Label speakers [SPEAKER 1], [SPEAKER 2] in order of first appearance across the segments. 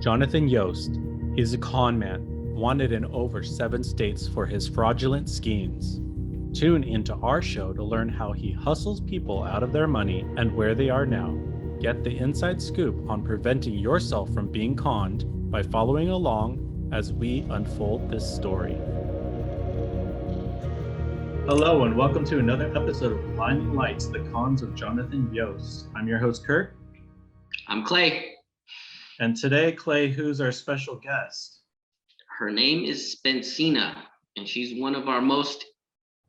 [SPEAKER 1] Jonathan Yost. He's a con man, wanted in over 7 states for his fraudulent schemes. Tune into our show to learn how he hustles people out of their money and where they are now. Get the inside scoop on preventing yourself from being conned by following along as we unfold this story. Hello and welcome to another episode of Blinding Lights, The Cons of Jonathan Yost. I'm your host, Kurt.
[SPEAKER 2] I'm Clay.
[SPEAKER 1] And today, Clay, who's our special guest?
[SPEAKER 2] Her name is Spencena, and she's one of our most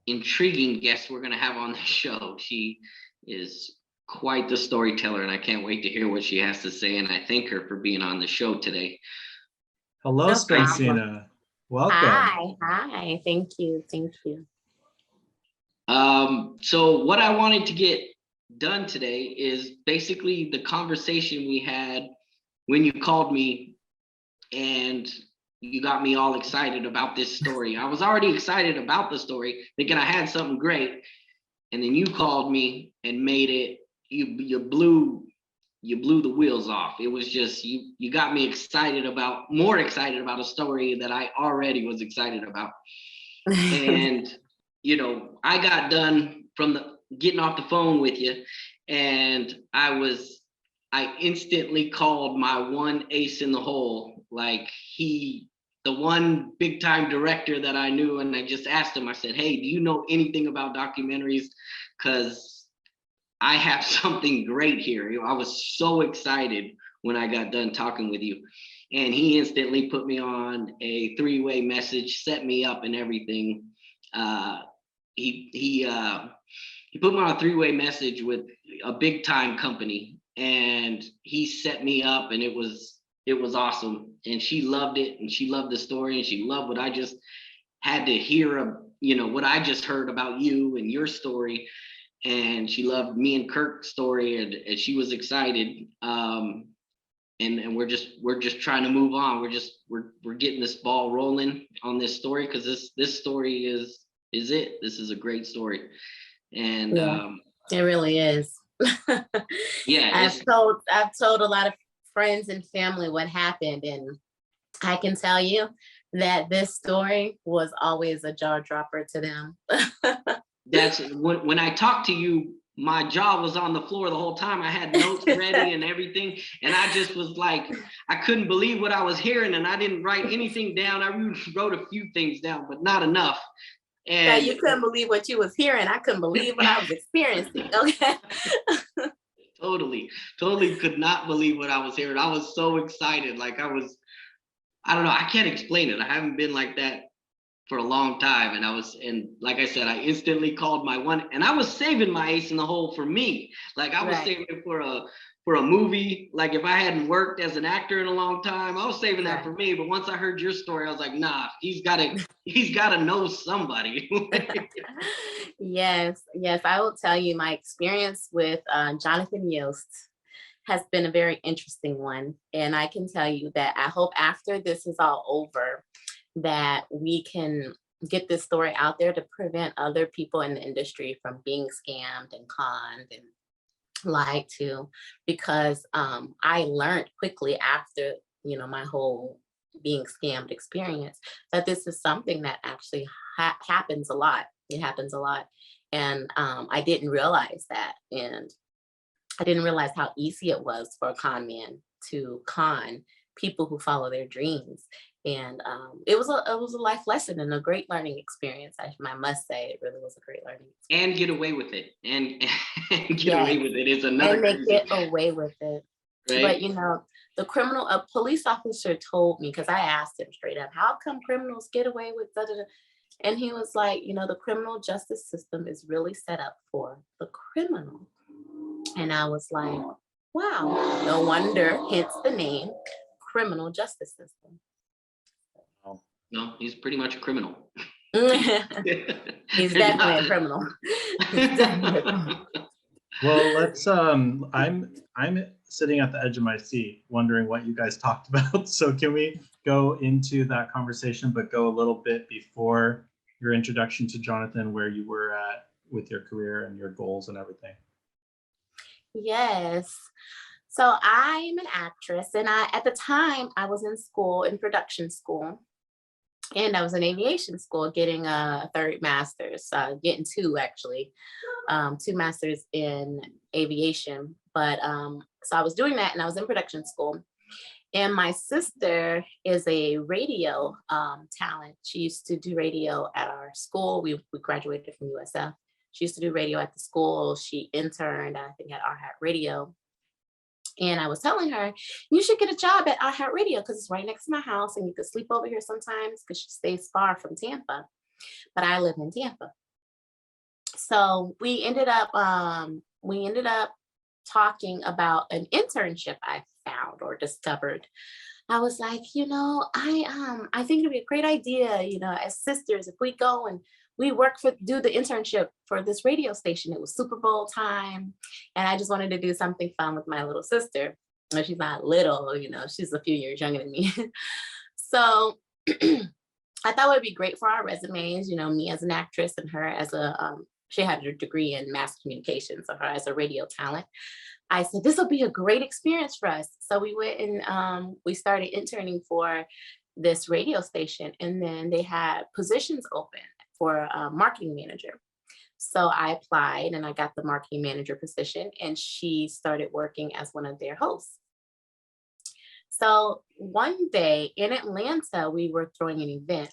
[SPEAKER 2] intriguing guests we're going to have on the show. She is quite the storyteller, and I can't wait to hear what she has to say, and I thank her for being on the show today.
[SPEAKER 1] Hello,
[SPEAKER 3] No
[SPEAKER 1] Spencena. Welcome.
[SPEAKER 3] Hi. Thank you.
[SPEAKER 2] So what I wanted to get done today is basically the conversation we had when you called me and you got me all excited about this story. I was already excited about the story, thinking I had something great, and then you called me and made it. You blew the wheels off. It was just you got me more excited about a story that I already was excited about. And I got done from getting off the phone with you, and I instantly called my one ace in the hole, like the one big time director that I knew. And I just asked him, I said, hey, do you know anything about documentaries? Because I have something great here. I was so excited when I got done talking with you. And he instantly put me on a 3-way message, set me up and everything. He put me on a 3-way message with a big time company, and he set me up, and it was awesome. And she loved it, and she loved the story, and she loved what I just had to hear, what I just heard about you and your story. And she loved me and Kirk's story, and she was excited. And we're just trying to move on. We're getting this ball rolling on this story, because this story is it. This is a great story. And
[SPEAKER 3] yeah, it really is.
[SPEAKER 2] Yeah,
[SPEAKER 3] I've told a lot of friends and family what happened, and I can tell you that this story was always a jaw dropper to them.
[SPEAKER 2] That's when I talked to you, my jaw was on the floor the whole time. I had notes ready and everything, and I just was like, I couldn't believe what I was hearing, and I didn't write anything down. I wrote a few things down, but not enough. And
[SPEAKER 3] yeah, you couldn't believe what you was hearing. I couldn't believe what I was experiencing. Okay.
[SPEAKER 2] Totally could not believe what I was hearing. I was so excited. Like I don't know, I can't explain it. I haven't been like that for a long time. And like I said, I instantly called my one, and I was saving my ace in the hole for me. Like I was saving it for a movie. Like if I hadn't worked as an actor in a long time, I was saving that for me. But once I heard your story, I was like, nah, he's gotta know somebody.
[SPEAKER 3] Yes, I will tell you my experience with Jonathan Yost has been a very interesting one. And I can tell you that I hope after this is all over, that we can get this story out there to prevent other people in the industry from being scammed and conned and lied to, because I learned quickly after, my whole being scammed experience, that this is something that actually happens a lot. It happens a lot. And I didn't realize that. And I didn't realize how easy it was for a con man to con people who follow their dreams. And it was a life lesson and a great learning experience. I must say, it really was a great learning experience.
[SPEAKER 2] And get away with it. And get away with it is another.
[SPEAKER 3] And they get away with it.
[SPEAKER 2] Right?
[SPEAKER 3] But a police officer told me, because I asked him straight up, how come criminals get away with da da da? And he was like, the criminal justice system is really set up for the criminal. And I was like, wow, no wonder, hence the name criminal justice system.
[SPEAKER 2] No, he's pretty much a criminal.
[SPEAKER 3] He's definitely a criminal.
[SPEAKER 1] Well, let's I'm sitting at the edge of my seat wondering what you guys talked about. So can we go into that conversation, but go a little bit before your introduction to Jonathan, where you were at with your career and your goals and everything?
[SPEAKER 3] Yes. So I'm an actress, and at the time I was in school, in production school, and I was in aviation school, getting a third master's, getting two actually, two masters in aviation. But so I was doing that, and I was in production school. And my sister is a radio talent. She used to do radio at our school. We graduated from USF. She used to do radio at the school. She interned, I think, at Our Hat Radio. And I was telling her, you should get a job at Our Hat Radio because it's right next to my house and you could sleep over here sometimes because she stays far from Tampa. But I live in Tampa. So we ended up talking about an internship I found or discovered. I was like, I think it'd be a great idea, as sisters, if we go and we do the internship for this radio station. It was Super Bowl time. And I just wanted to do something fun with my little sister. Well, she's not little, she's a few years younger than me. So I thought it would be great for our resumes, me as an actress and her as she had a degree in mass communication, so her as a radio talent. I said, this will be a great experience for us. So we went and we started interning for this radio station, and then they had positions open for a marketing manager. So I applied and I got the marketing manager position, and she started working as one of their hosts. So one day in Atlanta, we were throwing an event,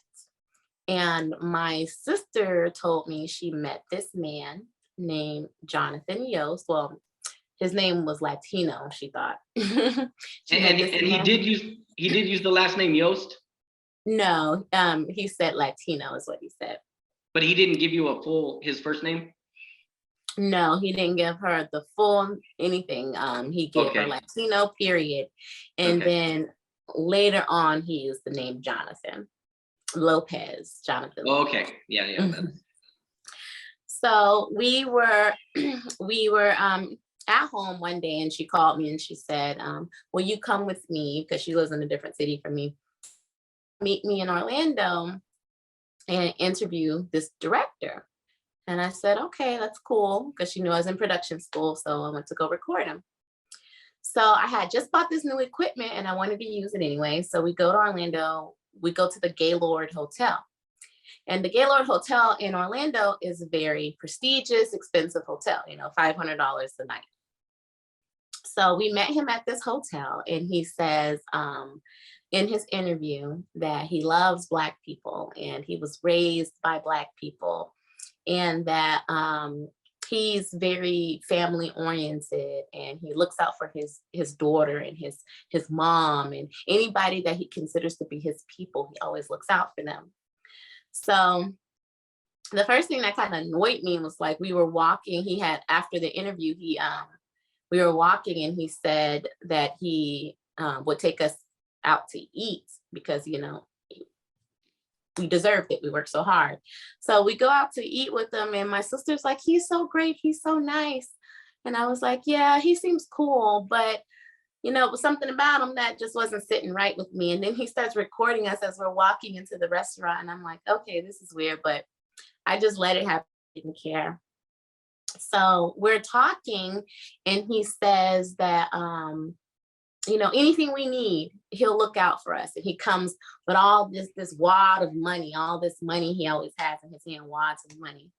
[SPEAKER 3] and my sister told me she met this man named Jonathan Yost. Well, his name was Latino, she thought.
[SPEAKER 2] And he did use the last name Yost?
[SPEAKER 3] No, he said Latino is what he said.
[SPEAKER 2] But he didn't give you his first name?
[SPEAKER 3] No, he didn't give her the full anything. He gave her Latino, period. And then later on, he used the name Jonathan Jonathan.
[SPEAKER 2] Oh, okay. Yeah.
[SPEAKER 3] So we were at home one day, and she called me and she said, will you come with me? Because she lives in a different city from me. Meet me in Orlando and interview this director. And I said, okay, that's cool. Because she knew I was in production school. So I went to go record him. So I had just bought this new equipment and I wanted to use it anyway. So we go to Orlando. We go to the Gaylord Hotel. And the Gaylord Hotel in Orlando is a very prestigious, expensive hotel, $500 a night. So we met him at this hotel, and he says in his interview that he loves Black people and he was raised by Black people, and that he's very family oriented and he looks out for his daughter and his mom and anybody that he considers to be his people. He always looks out for them. So the first thing that kind of annoyed me was, like, we were walking. After the interview, we were walking and he said that he would take us out to eat because, we deserved it. We worked so hard. So we go out to eat with him, and my sister's like, he's so great. He's so nice. And I was like, yeah, he seems cool, but it was something about him that just wasn't sitting right with me. And then he starts recording us as we're walking into the restaurant. And I'm like, okay, this is weird, but I just let it happen. I didn't care. So we're talking, and he says that, anything we need, he'll look out for us. And he comes with all this wad of money, all this money he always has in his hand, wads of money.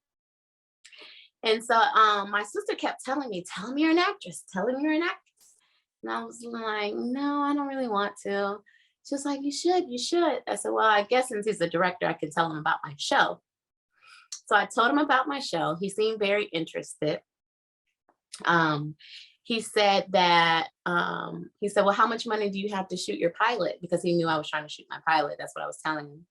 [SPEAKER 3] And so my sister kept telling me, tell him you're an actress. Tell him you're an actress. And I was like, no, I don't really want to. She's like, you should. I said, well, I guess since he's a director, I can tell him about my show. So I told him about my show. He seemed very interested. He said, well, how much money do you have to shoot your pilot? Because he knew I was trying to shoot my pilot. That's what I was telling him.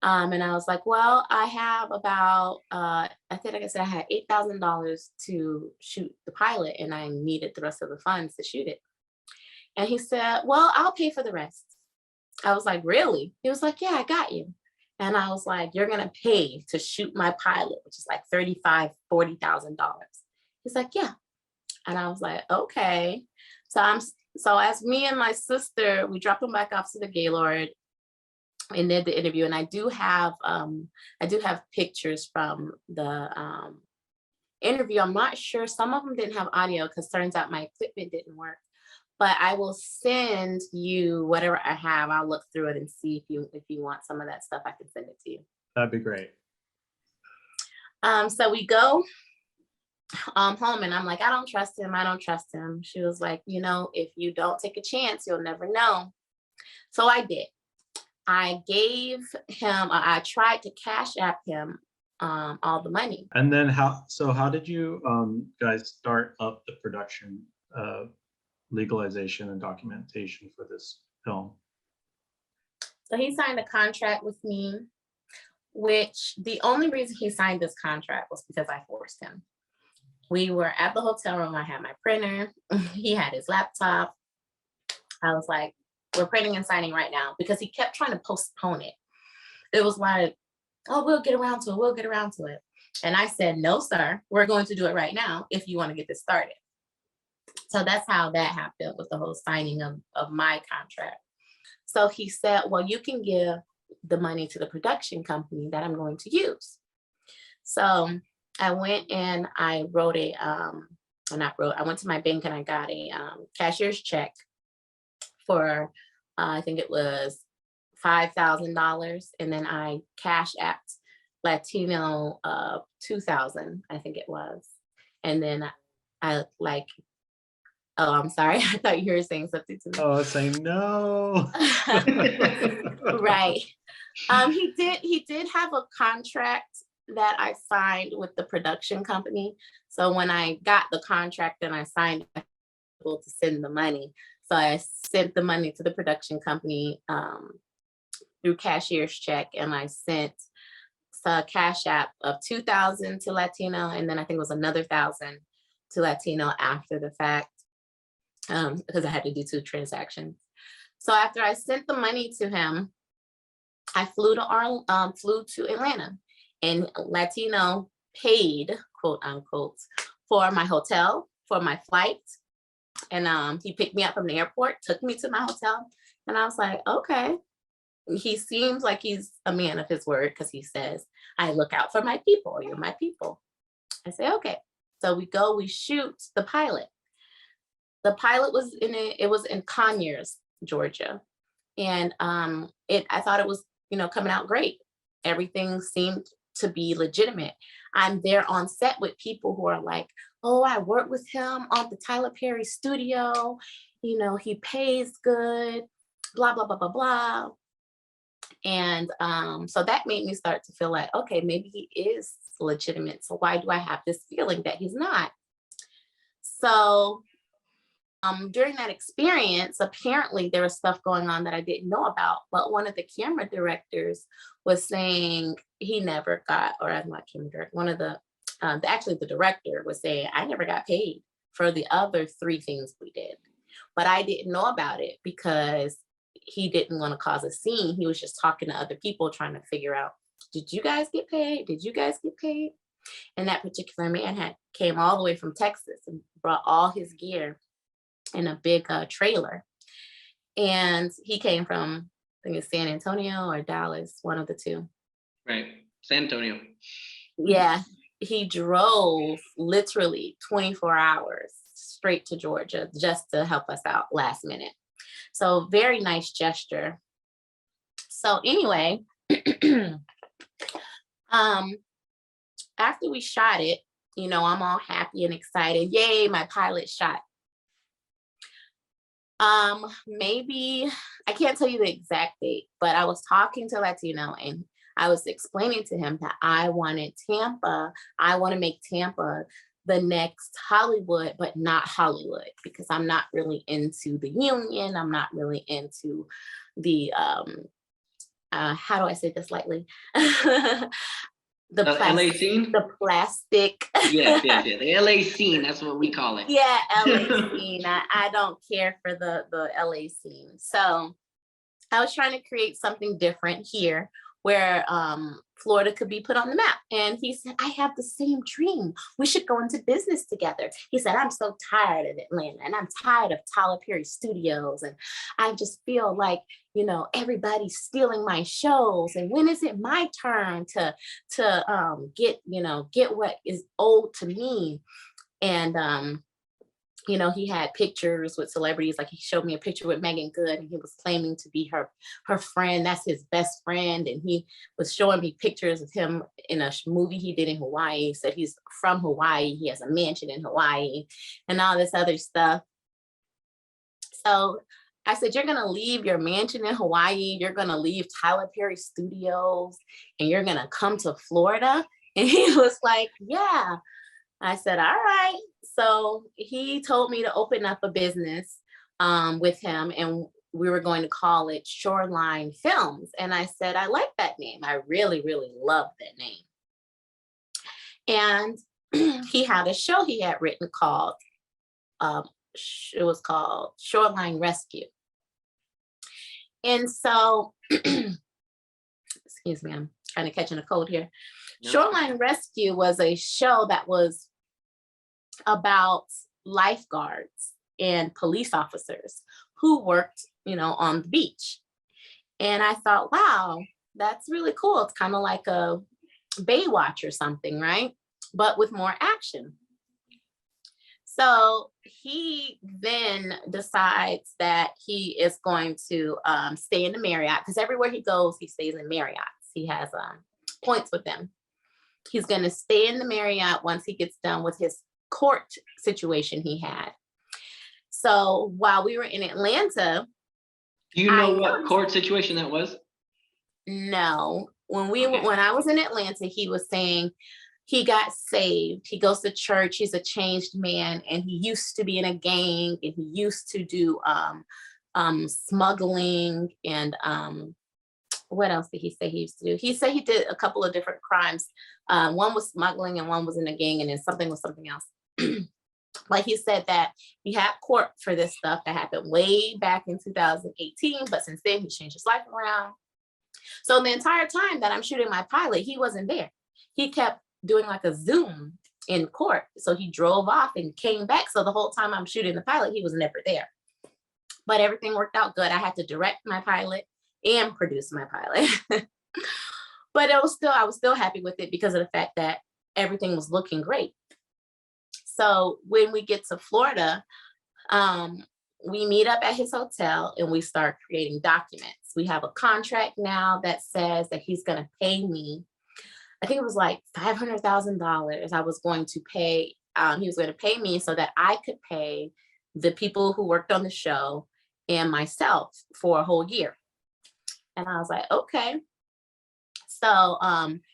[SPEAKER 3] And I was like, well, I have about, I think, like I said, I had $8,000 to shoot the pilot, and I needed the rest of the funds to shoot it. And he said, well, I'll pay for the rest. I was like, really? He was like, yeah, I got you. And I was like, you're going to pay to shoot my pilot, which is like $35,000, $40,000. He's like, yeah. And I was like, okay. So as me and my sister, we dropped him back off to the Gaylord and did the interview. And I do have pictures from the interview. I'm not sure. Some of them didn't have audio because turns out my equipment didn't work. but I will send you whatever I have. I'll look through it and see if you want some of that stuff. I can send it to you.
[SPEAKER 1] That'd be great.
[SPEAKER 3] So we go home, and I'm like, I don't trust him. I don't trust him. She was like, if you don't take a chance, you'll never know. So I did. I gave him, I tried to cash app him all the money.
[SPEAKER 1] And then how did you guys start up the production, legalization and documentation for this film?
[SPEAKER 3] So he signed a contract with me, which the only reason he signed this contract was because I forced him. We were at the hotel room. I had my printer. He had his laptop. I was like, we're printing and signing right now, because he kept trying to postpone it. It was like, oh, we'll get around to it. We'll get around to it. And I said, no, sir, we're going to do it right now if you want to get this started. So that's how that happened with the whole signing of my contract. So he said, well, you can give the money to the production company that I'm going to use. So I went and I wrote I went to my bank and I got a cashier's check for, I think it was $5,000. And then I cash apped Latino $2,000, I think it was. And then I like, oh, I'm sorry. I thought you were saying something to me.
[SPEAKER 1] Oh, I was saying no.
[SPEAKER 3] Right. He did have a contract that I signed with the production company. So when I got the contract and I signed, I was able to send the money. So I sent the money to the production company through cashier's check, and I sent a cash app of $2,000 to Latino, and then I think it was another $1,000 to Latino after the fact, because I had to do 2 transactions. So after I sent the money to him, I flew to Atlanta, and Latino paid, quote unquote, for my hotel, for my flight. And he picked me up from the airport, took me to my hotel, and I was like, okay. He seems like he's a man of his word, because he says, I look out for my people. You're my people. I say, okay. So we shoot the pilot. The pilot was in Conyers, Georgia. And I thought it was, coming out great. Everything seemed to be legitimate. I'm there on set with people who are like, oh, I worked with him on the Tyler Perry studio. He pays good, blah, blah, blah, blah, blah. And so that made me start to feel like, okay, maybe he is legitimate. So why do I have this feeling that he's not? So during that experience, apparently there was stuff going on that I didn't know about. But one of the camera directors was saying he never got, or I'm not camera director, one of the director was saying, I never got paid for the other 3 things we did. But I didn't know about it because he didn't want to cause a scene. He was just talking to other people trying to figure out, did you guys get paid? Did you guys get paid? And that particular man came all the way from Texas and brought all his gear in a big trailer. And he came from, I think it's San Antonio or Dallas, one of the 2.
[SPEAKER 2] Right, San Antonio.
[SPEAKER 3] Yeah, he drove literally 24 hours straight to Georgia just to help us out last minute. So very nice gesture. So anyway, after we shot it, I'm all happy and excited. Yay, my pilot shot. Maybe, I can't tell you the exact date, but I was talking to Latino and I was explaining to him that I want to make Tampa the next Hollywood, but not Hollywood, because I'm not really into the union. I'm not really into the, how do I say this lightly? The
[SPEAKER 2] LA scene?
[SPEAKER 3] The plastic.
[SPEAKER 2] Yeah. The LA scene, that's what we call it.
[SPEAKER 3] Yeah, LA scene. I don't care for the LA scene. So I was trying to create something different here where Florida could be put on the map. And he said, I have the same dream. We should go into business together. He said, I'm so tired of Atlanta and I'm tired of Tyler Perry Studios. And I just feel like, everybody's stealing my shows. And when is it my turn to get what is owed to me? And you know, he had pictures with celebrities. Like he showed me a picture with Megan Good, and he was claiming to be her friend. That's his best friend. And he was showing me pictures of him in a movie he did in Hawaii. He said he's from Hawaii. He has a mansion in Hawaii and all this other stuff. So I said, you're going to leave your mansion in Hawaii. You're going to leave Tyler Perry Studios and you're going to come to Florida. And he was like, yeah. I said, all right. So he told me to open up a business with him, and we were going to call it Shoreline Films. And I said, I like that name. I really, really love that name. And he had a show he had written called, it was called Shoreline Rescue. And so, excuse me, I'm kind of catching a cold here. No. Shoreline Rescue was a show that was about lifeguards and police officers who worked, you know, on the beach. And I thought, wow, that's really cool. It's kind of like a Baywatch or something, right? But with more action. So he then decides that he is going to stay in the Marriott, because everywhere he goes, he stays in Marriotts. He has points with them. He's going to stay in the Marriott once he gets done with his court situation he had. So while we were in Atlanta,
[SPEAKER 2] do you know what court situation that was?
[SPEAKER 3] No. When I was in Atlanta, he was saying he got saved. He goes to church. He's a changed man, and he used to be in a gang, and he used to do smuggling and what else did he say he used to do? He said he did a couple of different crimes. One was smuggling and one was in a gang, and then something was something else. Like he said that he had court for this stuff that happened way back in 2018, but since then he changed his life around. So the entire time that I'm shooting my pilot, he wasn't there. He kept doing like a Zoom in court. So he drove off and came back. So the whole time I'm shooting the pilot, he was never there. But everything worked out good. I had to direct my pilot and produce my pilot. But I was still happy with it because of the fact that everything was looking great. So when we get to Florida, we meet up at his hotel and we start creating documents. We have a contract now that says that he's going to pay me. I think it was like $500,000 I was going to pay. He was going to pay me so that I could pay the people who worked on the show and myself for a whole year. And I was like, okay. So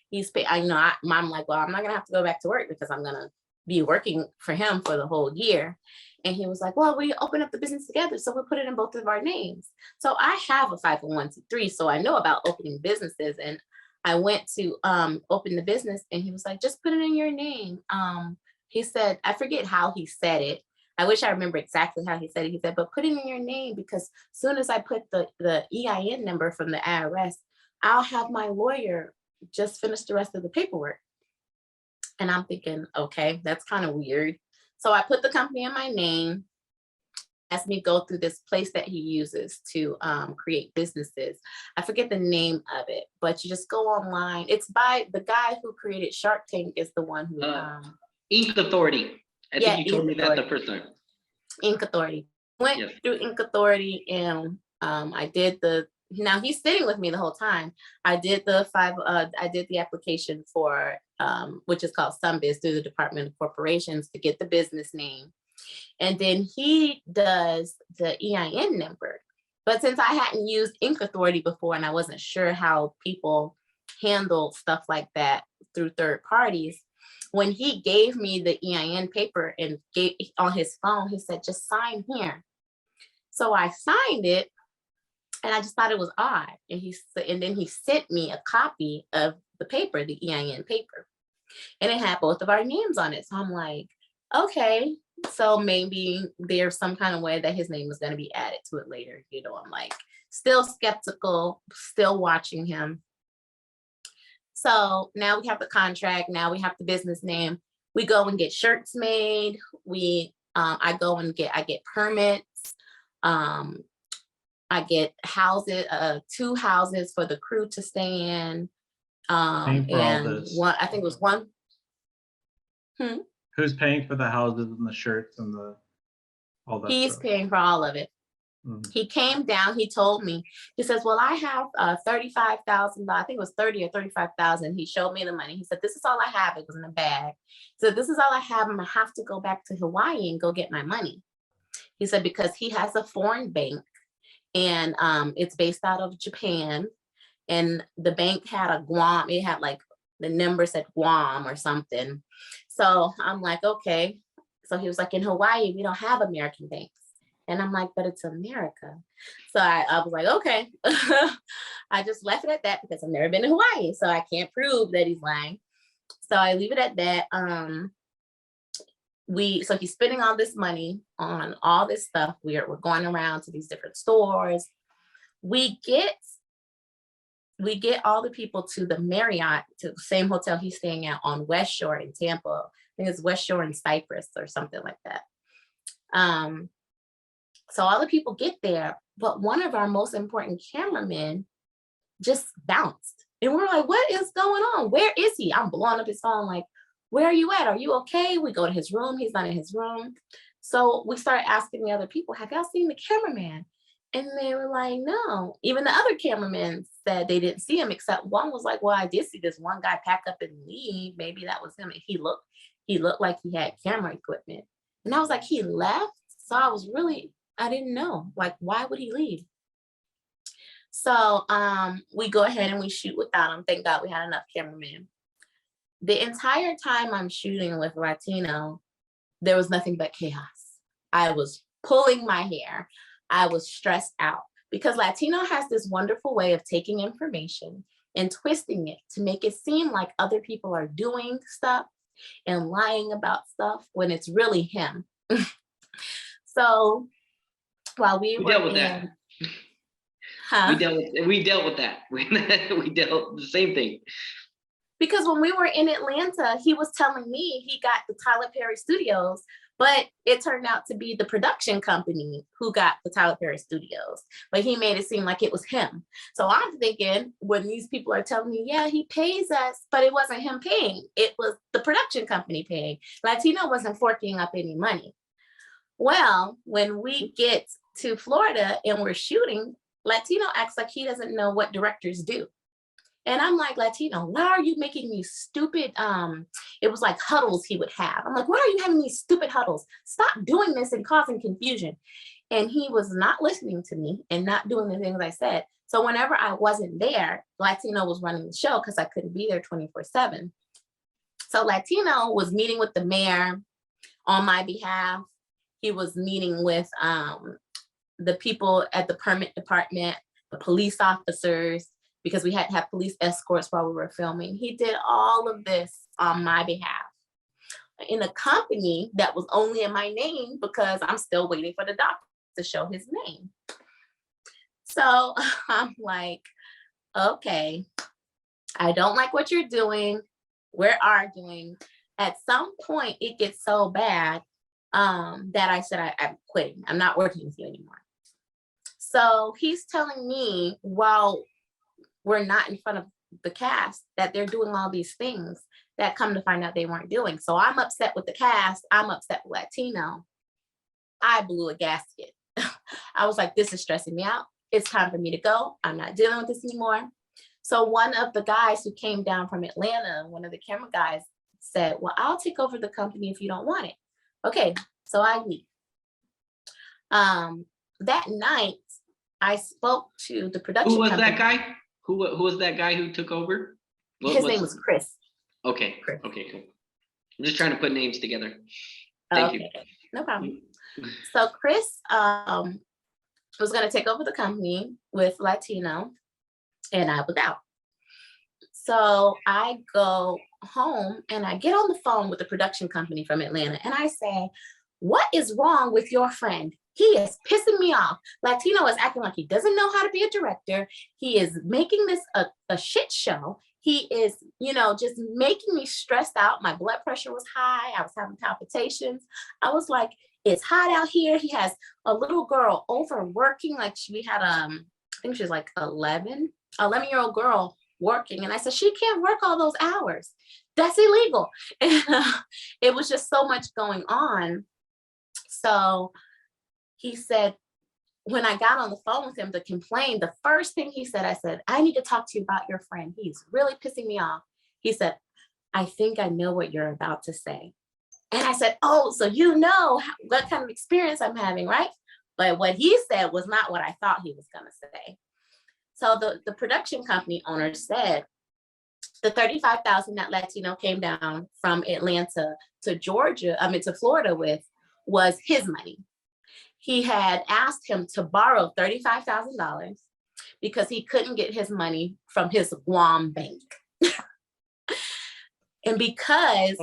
[SPEAKER 3] he's paid, I'm like, well, I'm not going to have to go back to work because I'm going to be working for him for the whole year. And he was like, well, we open up the business together, so we'll put it in both of our names. So I have a 501c3, so I know about opening businesses. And I went to open the business, and he was like, just put it in your name. He said, I forget how he said it. I wish I remember exactly how he said it. He said, but put it in your name, because as soon as I put the EIN number from the IRS, I'll have my lawyer just finish the rest of the paperwork. And I'm thinking, okay, that's kind of weird. So I put the company in my name, asked me go through this place that he uses to create businesses. I forget the name of it, but you just go online. It's by the guy who created Shark Tank is the one who
[SPEAKER 2] Ink Authority. I think you told me that the first time.
[SPEAKER 3] Ink Authority. Went through Ink Authority, and I did now he's sitting with me the whole time. I did the application for which is called SunBiz through the Department of Corporations to get the business name. And then he does the EIN number. But since I hadn't used Ink Authority before and I wasn't sure how people handle stuff like that through third parties, when he gave me the EIN paper and gave on his phone, he said, just sign here. So I signed it, and I just thought it was odd. And then he sent me a copy of the paper, the EIN paper, and it had both of our names on it. So I'm like, okay, so maybe there's some kind of way that his name is going to be added to it later. You know, I'm like still skeptical, still watching him. So now we have the contract. Now we have the business name. We go and get shirts made. I get permits. I get houses, 2 houses for the crew to stay in. And one, I think it was one.
[SPEAKER 1] Who's paying for the houses and the shirts and the All that
[SPEAKER 3] He's
[SPEAKER 1] stuff.
[SPEAKER 3] paying for all of it.
[SPEAKER 1] Mhm.
[SPEAKER 3] He came down, he told me, he says, well, I have $35,000. I think it was 30 or 35,000. He showed me the money. He said, this is all I have. It was in a bag. He said, this is all I have. I'm gonna have to go back to Hawaii and go get my money. He said, because he has a foreign bank and it's based out of Japan. And the bank had a Guam, it had like the number said Guam or something. So I'm like, okay. So he was like, in Hawaii, we don't have American banks. And I'm like, but it's America. So I was like, okay. I just left it at that because I've never been to Hawaii. So I can't prove that he's lying. So I leave it at that. So he's spending all this money on all this stuff. We're going around to these different stores. We get all the people to the Marriott, to the same hotel he's staying at on West Shore in Tampa. I think it's West Shore in Cyprus or something like that. So all the people get there, but one of our most important cameramen just bounced. And we're like, what is going on? Where is he? I'm blowing up his phone like, where are you at? Are you okay? We go to his room. He's not in his room. So we started asking the other people, have y'all seen the cameraman? And they were like, no. Even the other cameramen said they didn't see him, except one was like, well, I did see this one guy pack up and leave. Maybe that was him. And he looked like he had camera equipment. And I was like, he left? So I didn't know. Like, why would he leave? So we go ahead and we shoot without him. Thank God we had enough cameramen. The entire time I'm shooting with Latino, there was nothing but chaos. I was pulling my hair. I was stressed out because Latino has this wonderful way of taking information and twisting it to make it seem like other people are doing stuff and lying about stuff when it's really him. So while we
[SPEAKER 2] dealt with that.
[SPEAKER 3] Huh?
[SPEAKER 2] We dealt with that. We dealt the same thing.
[SPEAKER 3] Because when we were in Atlanta, he was telling me he got the Tyler Perry Studios, but it turned out to be the production company who got the Tyler Perry Studios. But he made it seem like it was him. So I'm thinking when these people are telling me, yeah, he pays us, but it wasn't him paying. It was the production company paying. Latino wasn't forking up any money. Well, when we get to Florida and we're shooting, Latino acts like he doesn't know what directors do. And I'm like, Latino, why are you making these stupid, it was like huddles he would have. I'm like, why are you having these stupid huddles? Stop doing this and causing confusion. And he was not listening to me and not doing the things I said. So whenever I wasn't there, Latino was running the show because I couldn't be there 24/7. So Latino was meeting with the mayor on my behalf. He was meeting with the people at the permit department, the police officers, because we had to have police escorts while we were filming. He did all of this on my behalf in a company that was only in my name because I'm still waiting for the doctor to show his name. So I'm like, okay, I don't like what you're doing. We're arguing. At some point, it gets so bad that I said, I'm quitting. I'm not working with you anymore. So he's telling me, while we're not in front of the cast, that they're doing all these things that come to find out they weren't doing. So I'm upset with the cast. I'm upset with Latino. I blew a gasket. I was like, this is stressing me out. It's time for me to go. I'm not dealing with this anymore. So one of the guys who came down from Atlanta, one of the camera guys, said, well, I'll take over the company if you don't want it. Okay, so I leave. That night, I spoke to the production
[SPEAKER 2] company.
[SPEAKER 3] Who was
[SPEAKER 2] that guy? Who was that guy who took over?
[SPEAKER 3] His name was Chris.
[SPEAKER 2] Okay, Chris. Okay, cool. I'm just trying to put names together.
[SPEAKER 3] Thank you. No problem. So Chris was going to take over the company with Latino, and I was out. So I go home and I get on the phone with the production company from Atlanta, and I say, what is wrong with your friend? He is pissing me off. Latino is acting like he doesn't know how to be a director. He is making this a shit show. He is, just making me stressed out. My blood pressure was high. I was having palpitations. I was like, it's hot out here. He has a little girl overworking. Like we had, I think she was like 11-year-old girl working. And I said, she can't work all those hours. That's illegal. And, it was just so much going on. So he said, when I got on the phone with him to complain, the first thing he said, I said, I need to talk to you about your friend. He's really pissing me off. He said, I think I know what you're about to say. And I said, oh, so you know what kind of experience I'm having, right? But what he said was not what I thought he was going to say. So the production company owner said the $35,000 that Latino came down from Atlanta to to Florida with was his money. He had asked him to borrow $35,000 because he couldn't get his money from his Guam bank. And because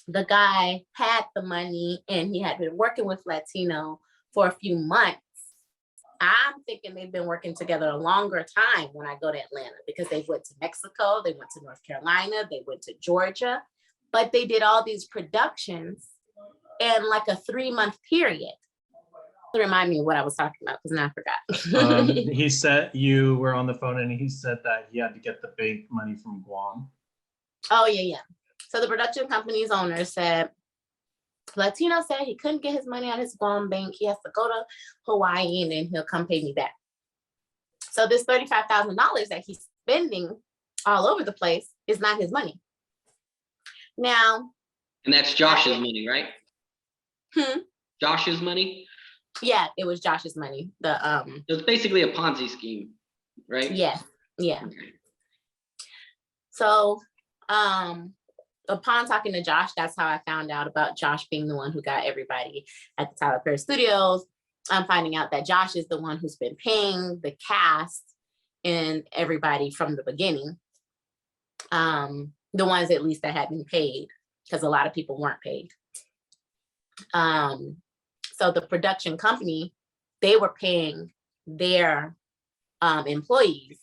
[SPEAKER 3] the guy had the money and he had been working with Latino for a few months, I'm thinking they've been working together a longer time when I go to Atlanta, because they went to Mexico, they went to North Carolina, they went to Georgia, but they did all these productions in like a 3-month period. Remind me what I was talking about, because now I forgot.
[SPEAKER 1] He said you were on the phone and he said that he had to get the bank money from Guam.
[SPEAKER 3] Oh, yeah. So the production company's owner said, Latino said he couldn't get his money out of his Guam bank. He has to go to Hawaii and then he'll come pay me back. So this $35,000 that he's spending all over the place is not his money. Now.
[SPEAKER 2] And that's Josh's money, right? Josh's money?
[SPEAKER 3] Yeah, it was Josh's money.
[SPEAKER 2] It's basically a Ponzi scheme, right?
[SPEAKER 3] Yeah.
[SPEAKER 2] Okay.
[SPEAKER 3] So upon talking to Josh, that's how I found out about Josh being the one who got everybody at the Tyler Perry Studios. I'm finding out that Josh is the one who's been paying the cast and everybody from the beginning. The ones at least that had been paid, because a lot of people weren't paid. So the production company, they were paying their employees,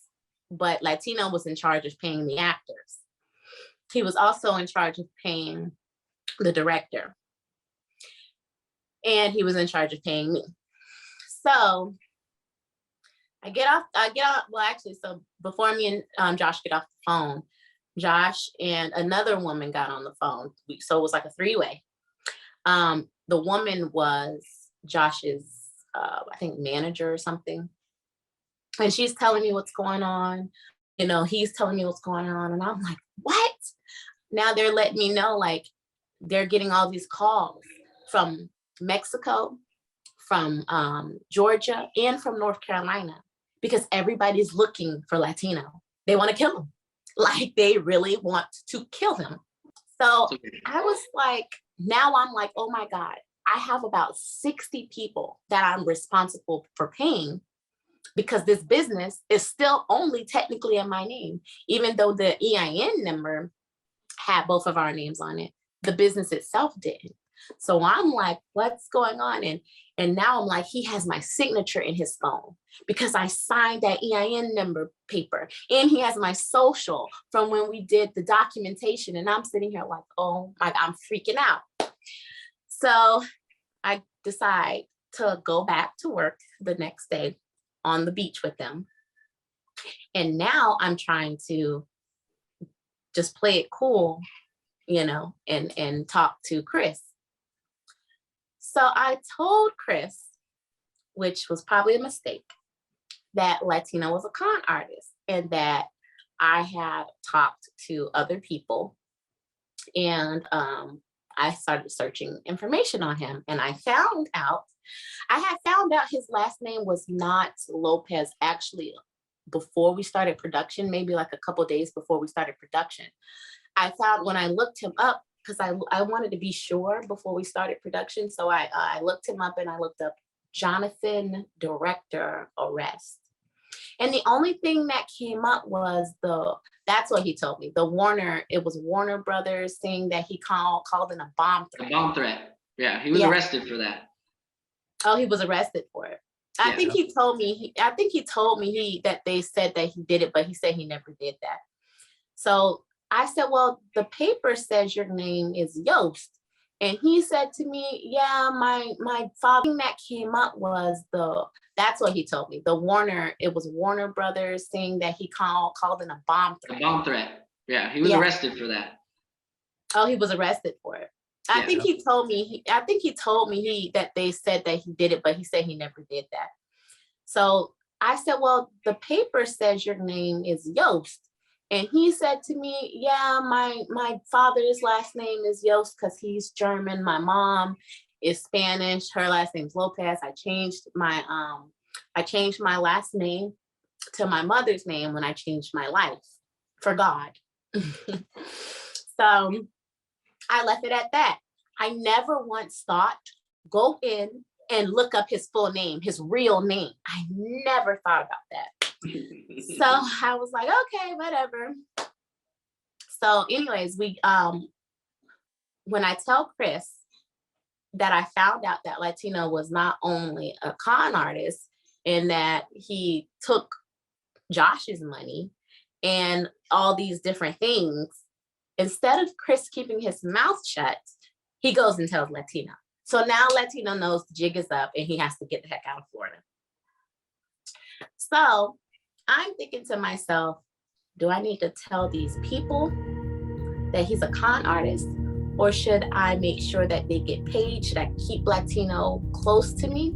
[SPEAKER 3] but Latino was in charge of paying the actors. He was also in charge of paying the director. And he was in charge of paying me. So so before me and Josh get off the phone, Josh and another woman got on the phone. So it was like a 3-way. The woman was Josh's, I think, manager or something. And she's telling me what's going on. You know, he's telling me what's going on. And I'm like, what? Now they're letting me know, like, they're getting all these calls from Mexico, from Georgia, and from North Carolina, because everybody's looking for Latino. They want to kill him. Like, they really want to kill him. So I was like, now I'm like, oh my God, I have about 60 people that I'm responsible for paying, because this business is still only technically in my name. Even though the EIN number had both of our names on it, the business itself didn't. So I'm like, what's going on? And now I'm like, he has my signature in his phone because I signed that EIN number paper, and he has my social from when we did the documentation. And I'm sitting here like, oh my God, I'm freaking out. So I decide to go back to work the next day on the beach with them. And now I'm trying to just play it cool, you know, and talk to Chris. So I told Chris, which was probably a mistake, that Latino was a con artist and that I had talked to other people, and I started searching information on him, and I had found out his last name was not Lopez. Actually, before we started production, maybe like a couple days before we started production, I found, when I looked him up, because I wanted to be sure before we started production. So I looked him up, and I looked up Jonathan Director Arrest. And the only thing that came up was that's what he told me. It was Warner Brothers saying that he called in a bomb threat.
[SPEAKER 2] A bomb threat. Yeah, he was arrested for that.
[SPEAKER 3] Oh, he was arrested for it. I think he told me that they said that he did it, but he said he never did that. So I said, well, the paper says your name is Yost. And he said to me, yeah, my father, that came up was that's what he told me. It was Warner Brothers saying that he called in a bomb threat.
[SPEAKER 2] A bomb threat. Yeah, he was arrested for that.
[SPEAKER 3] Oh, he was arrested for it. I think he told me. I think he told me that they said that he did it, but he said he never did that. So I said, well, the paper says your name is Yost. And he said to me, yeah, my father's last name is Yost because he's German. My mom is Spanish. Her last name's Lopez. I changed my last name to my mother's name when I changed my life for God. So I left it at that. I never once thought, go in and look up his full name, his real name. I never thought about that. So I was like, okay, whatever. So anyways, when I tell Chris that I found out that Latino was not only a con artist and that he took Josh's money and all these different things, instead of Chris keeping his mouth shut, he goes and tells Latino. So now Latino knows the jig is up and he has to get the heck out of Florida. So I'm thinking to myself, do I need to tell these people that he's a con artist, or should I make sure that they get paid? Should I keep Latino close to me?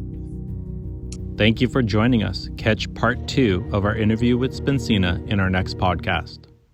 [SPEAKER 1] Thank you for joining us. Catch part 2 of our interview with Spencena in our next podcast.